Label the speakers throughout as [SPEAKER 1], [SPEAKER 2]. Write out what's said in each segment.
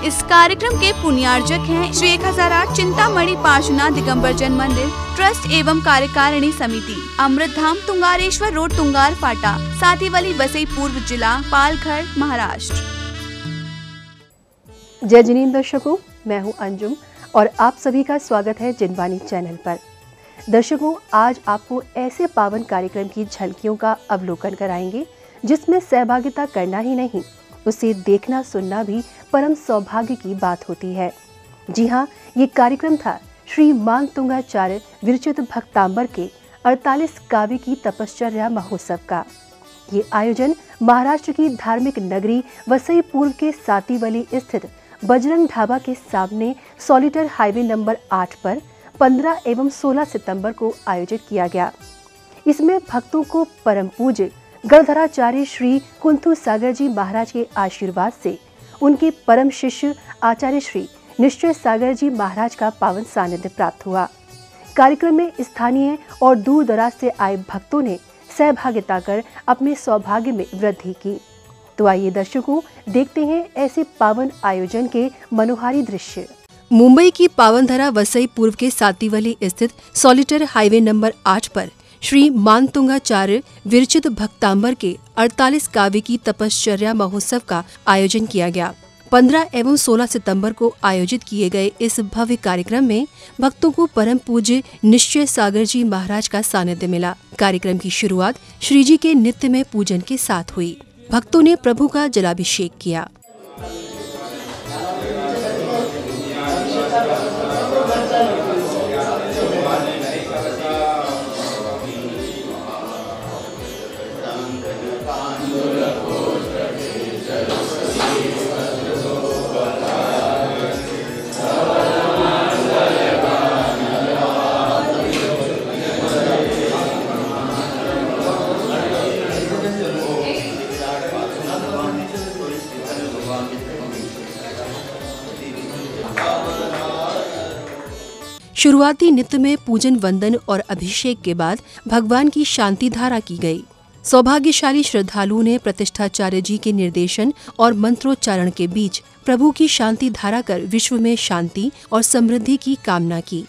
[SPEAKER 1] इस कार्यक्रम के पुण्यार्जक हैं श्री 1008 चिंतामणि पार्श्वनाथ दिगंबर जन मंदिर ट्रस्ट एवं कार्यकारिणी समिति, अमृतधाम, तुंगारेश्वर रोड, तुंगार फाटा, साथीवली, वसई पूर्व जिला, पालघर, महाराष्ट्र।
[SPEAKER 2] जय जिनेंद्र दर्शकों, मैं हूं अंजुम और आप सभी का स्वागत है जिनवाणी चैनल पर। दर्शकों, आज आपको ऐसे पावन कार्यक्रम की झलकियों का अवलोकन कराएंगे जिसमें सहभागिता करना ही नहीं, उसे देखना सुनना भी परम सौभाग्य की बात होती है। जी हाँ, ये कार्यक्रम था श्री मानतुंगाचार्य विरचित भक्तांबर के 48 काव्य की तपश्चर्या महोत्सव का। ये आयोजन महाराष्ट्र की धार्मिक नगरी वसई पूर्व के सातीवली स्थित बजरंग ढाबा के सामने सॉलिटर हाईवे नंबर 8 पर 15 एवं 16 सितंबर को आयोजित किया गया। इसमें भक्तों को परम पूज्य गणधराचार्य श्री कुंथु सागर जी महाराज के आशीर्वाद से उनके परम शिष्य आचार्य श्री निश्चय सागर जी महाराज का पावन सानिध्य प्राप्त हुआ। कार्यक्रम में स्थानीय और दूर दराज से आए भक्तों ने सहभागिता कर अपने सौभाग्य में वृद्धि की। तो आइए दर्शकों, देखते हैं ऐसे पावन आयोजन के मनोहारी दृश्य। मुंबई की पावनधरा वसई पूर्व के सातीवली स्थित सॉलिटर हाईवे नंबर 8 पर श्री मानतुंगाचार्य विरचित भक्तांबर के 48 काव्य की तपश्चर्या महोत्सव का आयोजन किया गया। 15 एवं 16 सितंबर को आयोजित किए गए इस भव्य कार्यक्रम में भक्तों को परम पूज्य निश्चय सागर जी महाराज का सानिध्य मिला। कार्यक्रम की शुरुआत श्री जी के नित्यमय पूजन के साथ हुई। भक्तों ने प्रभु का जलाभिषेक किया। शुरुआती नित्य में पूजन, वंदन और अभिषेक के बाद भगवान की शांति धारा की गई। सौभाग्यशाली श्रद्धालुओं ने प्रतिष्ठाचार्य जी के निर्देशन और मंत्रोच्चारण के बीच प्रभु की शांति धारा कर विश्व में शांति और समृद्धि की कामना की।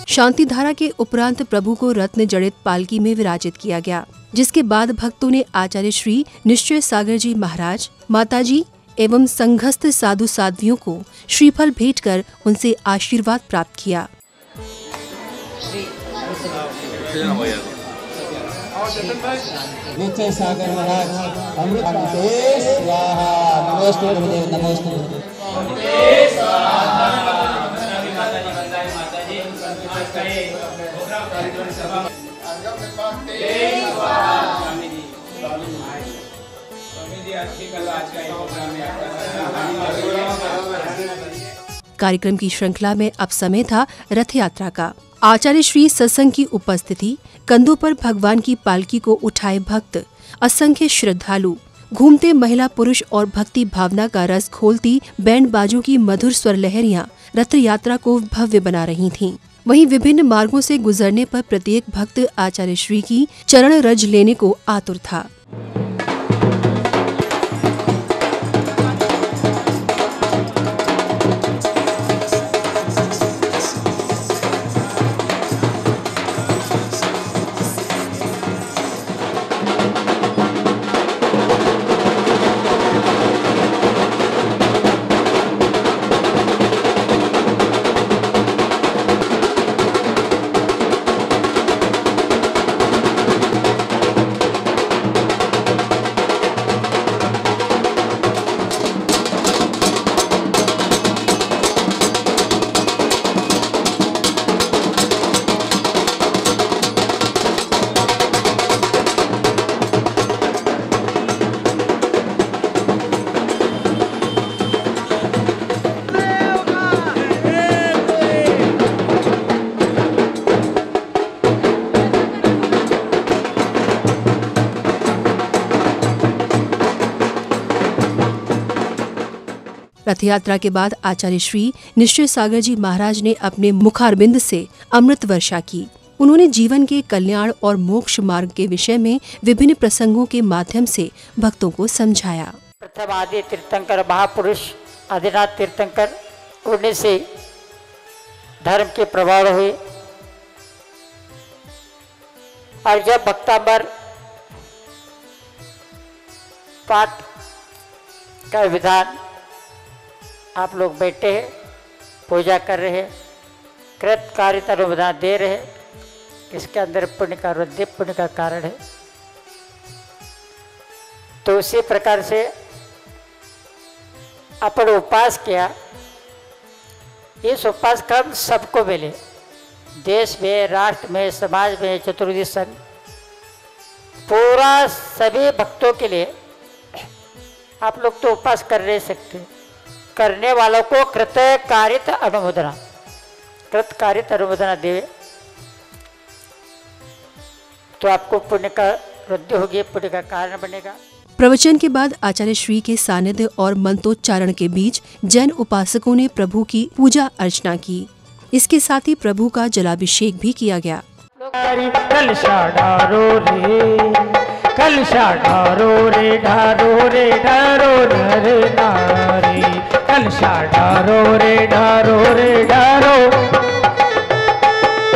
[SPEAKER 2] शांति धारा के उपरांत प्रभु को रत्न जड़ित पालकी में विराजित किया गया, जिसके बाद भक्तों ने आचार्य श्री निश्चय सागर जी महाराज, माताजी एवं संघस्थ साधु साध्वियों को श्रीफल भेंट कर उनसे आशीर्वाद प्राप्त किया।
[SPEAKER 3] निश्चय सागर महाराज अमृत स्वाहा, नमोस्तु गुरुदेव, नमोस्तु।
[SPEAKER 2] कार्यक्रम की श्रृंखला में अब समय था रथ यात्रा का। आचार्य श्री सत्संग की उपस्थिति, कंधों पर भगवान की पालकी को उठाए भक्त, असंख्य श्रद्धालु, घूमते महिला पुरुष और भक्ति भावना का रस खोलती बैंड बाजों की मधुर स्वर लहरियां रथ यात्रा को भव्य बना रही थीं। वहीं विभिन्न मार्गों से गुजरने पर प्रत्येक भक्त आचार्य श्री की चरण रज लेने को आतुर था। रथ यात्रा के बाद आचार्य श्री निश्चय सागर जी महाराज ने अपने मुखारबिंद से अमृत वर्षा की। उन्होंने जीवन के कल्याण और मोक्ष मार्ग के विषय में विभिन्न प्रसंगों के माध्यम से भक्तों को समझाया।
[SPEAKER 4] प्रथम आदि तीर्थंकर महापुरुष आदिनाथ तीर्थंकर उन्हीं से धर्म के प्रभाव हुए और जब भक्तांबर पाठ का विधान आप लोग बैठे हैं, पूजा कर रहे हैं, कृत कार्य अनुमोदन दे रहे हैं, इसके अंदर पुण्य का वृद्धि पुण्य का कारण है। तो उसी प्रकार से अपन उपवास किया, इस उपवास का हम सबको मिले, देश में, राष्ट्र में, समाज में, चतुर्वेदी संघ पूरा सभी भक्तों के लिए आप लोग तो उपवास कर नहीं सकते, करने वालों को कृतकारित अनुमोदना देवे तो आपको पुण्य का वृद्धि होगी, पुण्य का कारण बनेगा।
[SPEAKER 2] प्रवचन के बाद आचार्य श्री के सानिध्य और मंत्रोच्चारण के बीच जैन उपासकों ने प्रभु की पूजा अर्चना की। इसके साथ ही प्रभु का जलाभिषेक भी किया गया।
[SPEAKER 4] कलशा ढारो रे ढारो रे ढारो रे नारी, कलशा ढारो रे ढारो रे ढारो,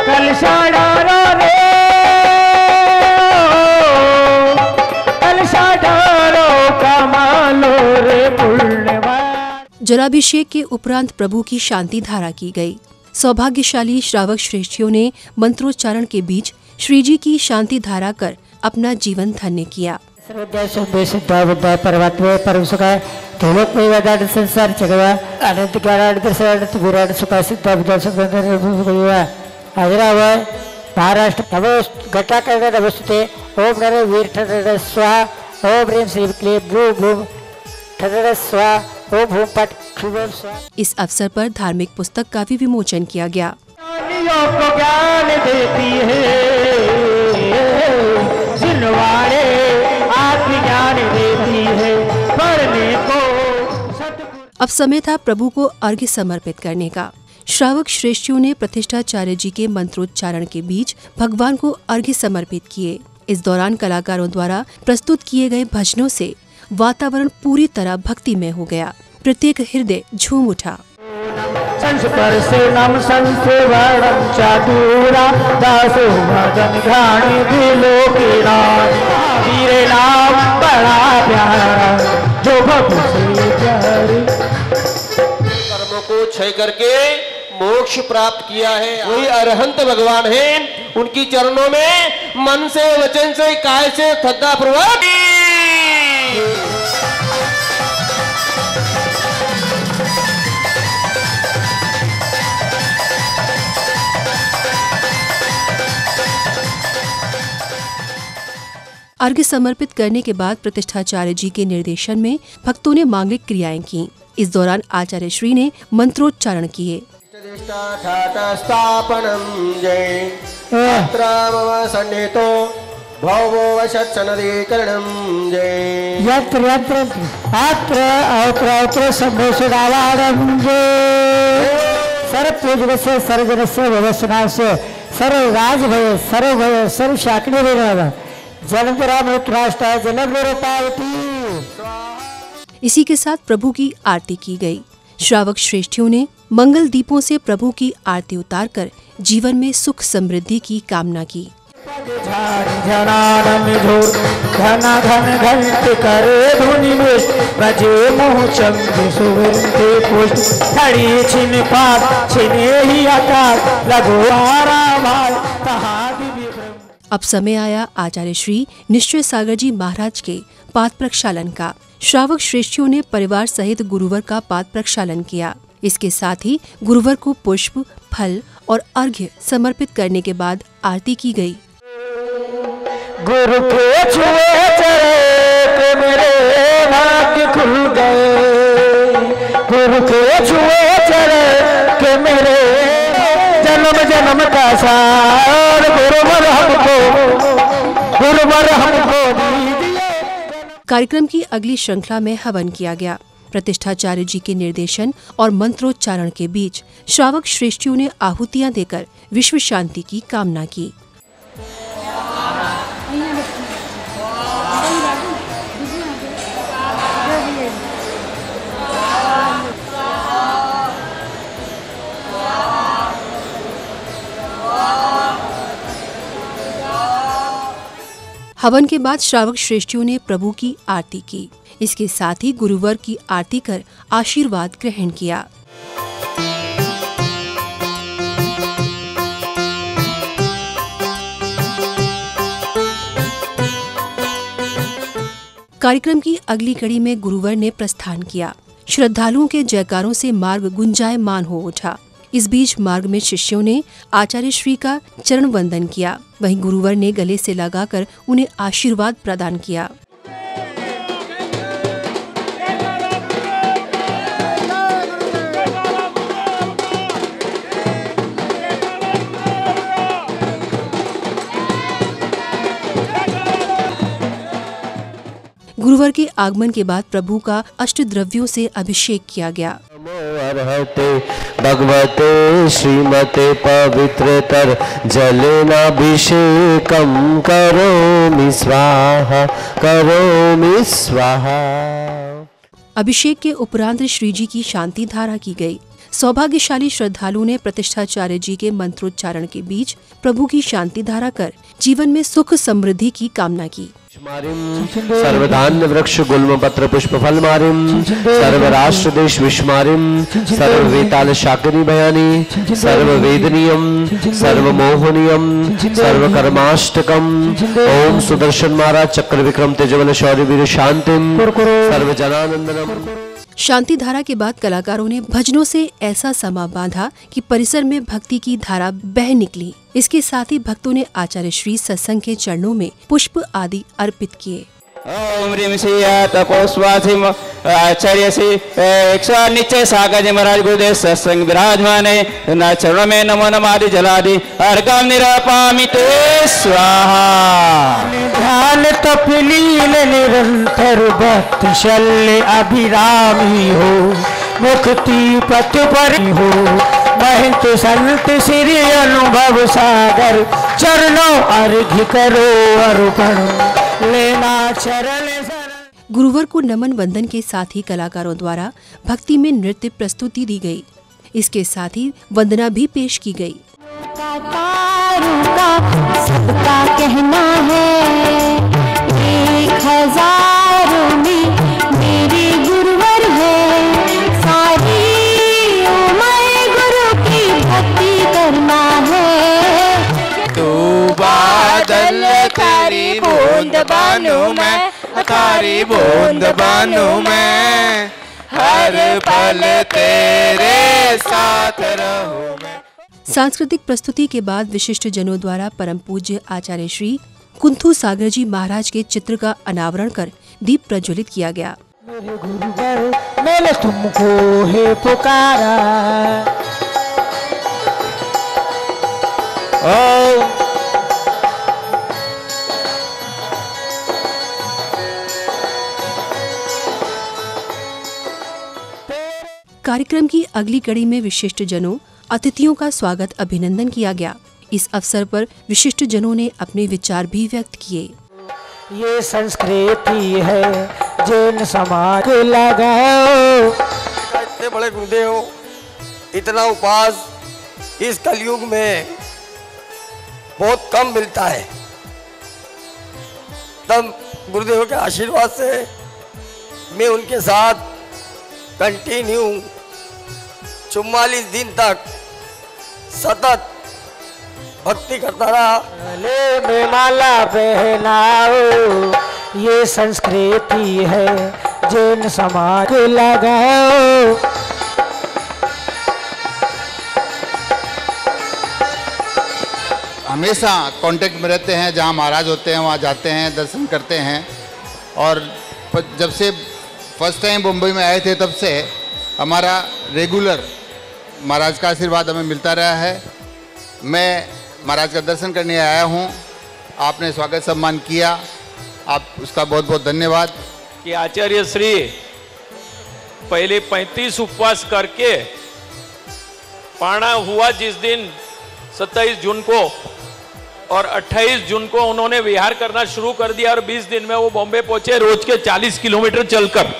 [SPEAKER 4] कलशा ढारो रे, कलशा ढारो कमालो रे पुण्यवान।
[SPEAKER 2] जलाभिषेक के उपरांत प्रभु की शांति धारा की गई। सौभाग्यशाली श्रावक श्रेष्ठियों ने मंत्रोच्चारण के बीच श्री जी की शांति धारा कर अपना जीवन धन्य किया।
[SPEAKER 4] संसार चगवा अनंत ज्ञान दर्शन विराट सुखा सिद्धा बुद्ध सुख महाराष्ट्र नमो घटा कर नमस्ते ओम नरे वीर ठर स्वाहा ओम ह्रीं श्रीं क्लीं ब्लू ब्लूम ठर स्वाहा ओम भूम पट क्षुभम स्वाहा।
[SPEAKER 2] इस अवसर पर धार्मिक पुस्तक का भी विमोचन किया गया।
[SPEAKER 4] को ज्ञान देती है, जिनवाड़े आत्मज्ञान देती है, पढ़ने को सतगुरु।
[SPEAKER 2] अब समय था प्रभु को अर्घ्य समर्पित करने का। श्रावक श्रेष्ठियों ने प्रतिष्ठाचार्य जी के मंत्रोच्चारण के बीच भगवान को अर्घ्य समर्पित किए। इस दौरान कलाकारों द्वारा प्रस्तुत किए गए भजनों से वातावरण पूरी तरह भक्तिमय हो गया। प्रत्येक हृदय झूम उठा।
[SPEAKER 4] संस्पर्शेनम संसेवनम चातुरा दासो भजन घाणी विलोकिनान, वीरे नाम बड़ा प्यारा जो भक्त से प्यारी।
[SPEAKER 5] कर्मों को क्षय करके मोक्ष प्राप्त किया है, वही अरहंत भगवान है। उनकी चरणों में मन से, वचन से, काय से श्रद्धा पूर्वक
[SPEAKER 2] अर्घ्य समर्पित करने के बाद प्रतिष्ठाचार्य जी के निर्देशन में भक्तों ने मांगलिक क्रियाएं की। इस दौरान आचार्य श्री ने मंत्रोच्चारण किए।
[SPEAKER 4] सर्वपूज्यस्य सर्वजनस्य भवस्नास्य सर्वराजभय सर्वभय सर्वशाकिनी
[SPEAKER 2] इसी के साथ प्रभु की आरती की गई। श्रावक श्रेष्ठियों ने मंगल दीपों से प्रभु की आरती उतारकर जीवन में सुख समृद्धि की कामना की। अब समय आया आचार्य श्री निश्चय सागर जी महाराज के पाद प्रक्षालन का। श्रावक श्रेष्ठियों ने परिवार सहित गुरुवर का पाद प्रक्षालन किया। इसके साथ ही गुरुवर को पुष्प, फल और अर्घ्य समर्पित करने के बाद आरती की गई।
[SPEAKER 4] गुरु के छुए चरे मेरे भाग्य खुल गए, गुरु के छुए चरे के मेरे जन्म जन्म का सार गुरुवर हमको दीजिए।
[SPEAKER 2] कार्यक्रम की अगली श्रृंखला में हवन किया गया। प्रतिष्ठाचार्य जी के निर्देशन और मंत्रोच्चारण के बीच श्रावक श्रेष्ठियों ने आहुतियां देकर विश्व शांति की कामना की। हवन के बाद श्रावक श्रेष्ठियों ने प्रभु की आरती की। इसके साथ ही गुरुवर की आरती कर आशीर्वाद ग्रहण किया। कार्यक्रम की अगली कड़ी में गुरुवर ने प्रस्थान किया। श्रद्धालुओं के जयकारों से मार्ग गुंजायमान हो उठा। इस बीच मार्ग में शिष्यों ने आचार्य श्री का चरण वंदन किया। वहीं गुरुवर ने गले से लगाकर उन्हें आशीर्वाद प्रदान किया। गुरुवर के आगमन के बाद प्रभु का अष्टद्रव्यों से अभिषेक किया गया।
[SPEAKER 5] भगवते श्रीमते पवित्रतर जलेनाभिषेकं करोमि स्वाहा करोमि स्वाहा।
[SPEAKER 2] अभिषेक के उपरांत श्री जी की शांति धारा की गई। सौभाग्यशाली श्रद्धालु ने प्रतिष्ठाचार्य जी के मंत्रोच्चारण के बीच प्रभु की शांति धारा कर जीवन में सुख समृद्धि की कामना की।
[SPEAKER 5] सर्वधान्य वृक्ष गुल्म पत्र पुष्प फल मारिम सर्वराष्ट्र देश विस्मारिम सर्ववेताल शाकिनी बयानी सर्ववेदनीयम सर्वमोहनीयम सर्वकर्माष्टकम ओम सुदर्शन महाराज चक्र विक्रम तेजबल शौर्य वीर शांतिम सर्वजनानंदनम।
[SPEAKER 2] शांति धारा के बाद कलाकारों ने भजनों से ऐसा समा बांधा कि परिसर में भक्ति की धारा बह निकली। इसके साथ ही भक्तों ने आचार्य श्री सत्संग के चरणों में पुष्प आदि अर्पित किए।
[SPEAKER 6] ओम ह्रीं श्रीया तपोस्वासिम आचार्य श्री 108 निश्चय सागर जी महाराज गुरुदेव सत्संग विराजमान न चरणों में नमो नमादि जलादि अर्घम निरापामि ते स्वाहा। ध्यान तपलील निरंतर भक्ति शल्य अभिरामी हो मुक्ति पथ पर हो महंत संत श्री अनुभव सागर चरणों अर्घ्य करो अर्पण लेना चरण।
[SPEAKER 2] गुरुवर को नमन वंदन के साथ ही कलाकारों द्वारा भक्ति में नृत्य प्रस्तुति दी गई। इसके साथ ही वंदना भी पेश की गई।
[SPEAKER 7] सबका कहना है 1000 में मेरे गुरुवर है सारी उम्र गुरु की भक्ति करना है।
[SPEAKER 6] तू बादल तारी बूंद बानू मैं तारी बूंद बानू मैं हर पल तेरे साथ रहूं मैं।
[SPEAKER 2] सांस्कृतिक प्रस्तुति के बाद विशिष्ट जनों द्वारा परम पूज्य आचार्य श्री कुंथू सागर जी महाराज के चित्र का अनावरण कर दीप प्रज्वलित किया गया।
[SPEAKER 6] मेरे गुरुवर मैंने तुमको है पुकारा ओ
[SPEAKER 2] कार्यक्रम की अगली कड़ी में विशिष्ट जनों अतिथियों का स्वागत अभिनंदन किया गया। इस अवसर पर विशिष्ट जनों ने अपने विचार भी व्यक्त किए।
[SPEAKER 6] ये संस्कृति है जैन समाज लगाओ।
[SPEAKER 8] इतने बड़े गुरुदेव इतना उपास इस कलयुग में बहुत कम मिलता है। तब गुरुदेव के आशीर्वाद से मैं उनके साथ कंटिन्यू 44 दिन तक सतत भक्ति करता रहा।
[SPEAKER 6] गले में माला पहनाओ ये संस्कृति है जैन समाज लगाओ।
[SPEAKER 9] हमेशा कांटेक्ट में रहते हैं। जहाँ महाराज होते हैं वहाँ जाते हैं, दर्शन करते हैं। और जब से फर्स्ट टाइम मुंबई में आए थे तब से हमारा रेगुलर महाराज का आशीर्वाद हमें मिलता रहा है। मैं महाराज का दर्शन करने आया हूँ। आपने स्वागत सम्मान किया, आप उसका बहुत बहुत धन्यवाद।
[SPEAKER 10] कि आचार्य श्री पहले 35 उपवास करके पाना हुआ जिस दिन 27 जून को और 28 जून को उन्होंने विहार करना शुरू कर दिया और 20 दिन में वो बॉम्बे पहुंचे रोज के 40 किलोमीटर चलकर,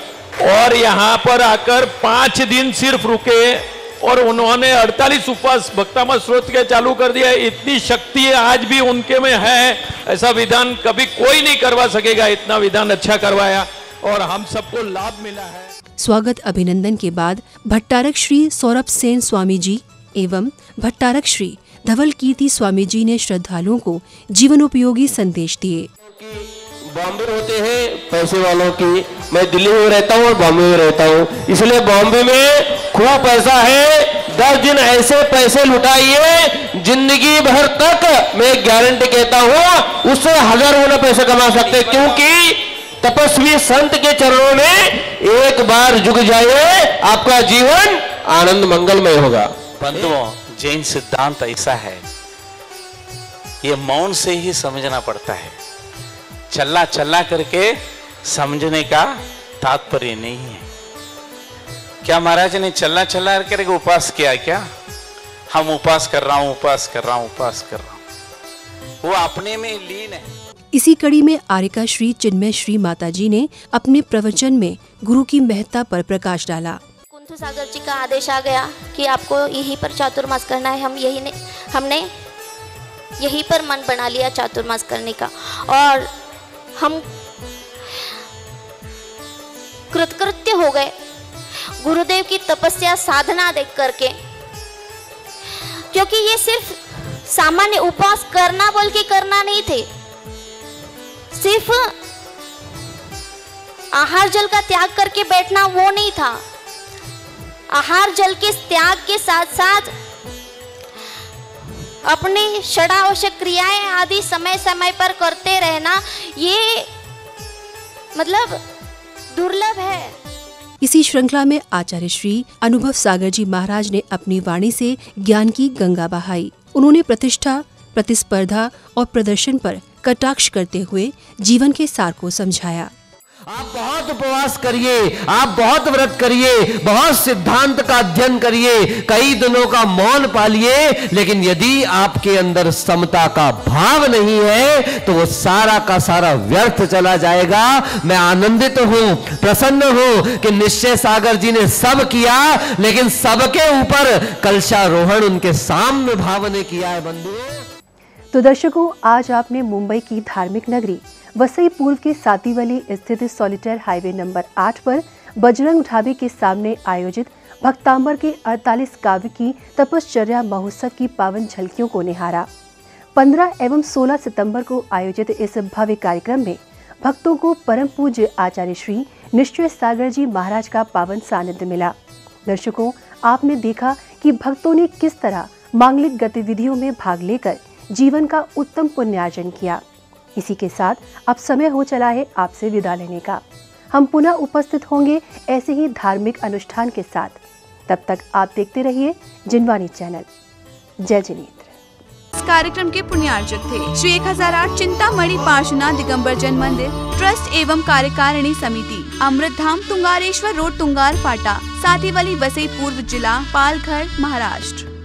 [SPEAKER 10] और यहाँ पर आकर 5 दिन सिर्फ रुके और उन्होंने 48 उपवास भक्तामृत स्रोत के चालू कर दिया। इतनी शक्ति आज भी उनके में है, ऐसा विधान कभी कोई नहीं करवा सकेगा। इतना विधान अच्छा करवाया और हम सबको लाभ मिला है।
[SPEAKER 2] स्वागत अभिनंदन के बाद भट्टारक श्री सौरभ सेन स्वामी जी एवं भट्टारक श्री धवल कीर्ति स्वामी जी ने श्रद्धालुओं को जीवनोपयोगी संदेश दिए।
[SPEAKER 5] बॉम्बे होते हैं पैसे वालों की, मैं दिल्ली में रहता हूँ और बॉम्बे में रहता हूँ, इसलिए बॉम्बे में खूब पैसा है। 10 दिन ऐसे पैसे लुटाइए, जिंदगी भर तक मैं गारंटी कहता हूँ उससे 1000 गुना पैसे कमा सकते, क्योंकि तपस्वी संत के चरणों में एक बार झुक जाइए, आपका जीवन आनंद मंगलमय होगा।
[SPEAKER 11] बंधुओं, जैन सिद्धांत ऐसा है, ये मौन से ही समझना पड़ता है। चलना चलना करके समझने का तात्पर्य नहीं है। क्या महाराज ने चलना चलना करके उपास किया क्या? हम उपास कर रहा हूं, उपास कर रहा हूं, उपास कर रहा हूं, वो अपने में लीन है।
[SPEAKER 2] इसी कड़ी में आर्यका श्री चिन्मय श्री माताजी ने अपने प्रवचन में गुरु की महत्ता पर प्रकाश डाला।
[SPEAKER 12] कुंथु सागर जी का आदेश आ गया कि आपको यहीं पर चातुर्मास करना है। हमने यहीं पर मन बना लिया चातुर्मास करने का, और हम कृतकृत्य हो गए गुरुदेव की तपस्या साधना देख करके, क्योंकि ये सिर्फ सामान्य उपवास करना बोल के करना नहीं थे, सिर्फ आहार जल का त्याग करके बैठना वो नहीं था। आहार जल के त्याग के साथ साथ अपनी षडावश्यक क्रियाएं आदि समय समय पर करते रहना, ये मतलब दुर्लभ है।
[SPEAKER 2] इसी श्रृंखला में आचार्य श्री अनुभव सागर जी महाराज ने अपनी वाणी से ज्ञान की गंगा बहाई। उन्होंने प्रतिष्ठा, प्रतिस्पर्धा और प्रदर्शन पर कटाक्ष करते हुए जीवन के सार को समझाया।
[SPEAKER 5] आप बहुत उपवास करिए, आप बहुत व्रत करिए, बहुत सिद्धांत का अध्ययन करिए, कई दिनों का मौन पालिए, लेकिन यदि आपके अंदर समता का भाव नहीं है तो वो सारा का सारा व्यर्थ चला जाएगा। मैं आनंदित हूं, प्रसन्न हूं कि निश्चय सागर जी ने सब किया, लेकिन सबके ऊपर कलशारोहण उनके साम्य भाव ने किया है। बंधुओं,
[SPEAKER 2] तो दर्शकों, आज आपने मुंबई की धार्मिक नगरी वसई पूर्व के सातीवली स्थित सॉलिटेयर हाईवे नंबर 8 पर बजरंग ढाबे के सामने आयोजित भक्तांबर के 48 काव्य की तपश्चर्या महोत्सव की पावन झलकियों को निहारा। 15 एवं 16 सितंबर को आयोजित इस भव्य कार्यक्रम में भक्तों को परम पूज्य आचार्य श्री निश्चय सागर जी महाराज का पावन सानिध्य मिला। दर्शकों, आपने देखा कि भक्तों ने किस तरह मांगलिक गतिविधियों में भाग लेकर जीवन का उत्तम पुण्यार्जन किया। इसी के साथ अब समय हो चला है आपसे विदा लेने का। हम पुनः उपस्थित होंगे ऐसे ही धार्मिक अनुष्ठान के साथ। तब तक आप देखते रहिए जिनवाणी चैनल। जय जिनेन्द्र।
[SPEAKER 1] इस कार्यक्रम के पुण्यार्जक थे श्री 1008 चिंतामणि पार्श्वनाथ दिगंबर जन मंदिर ट्रस्ट एवं कार्यकारिणी समिति, अमृतधाम, तुंगारेश्वर रोड, तुंगार फाटा, सातीवली, वसई पूर्व जिला, पालघर, महाराष्ट्र।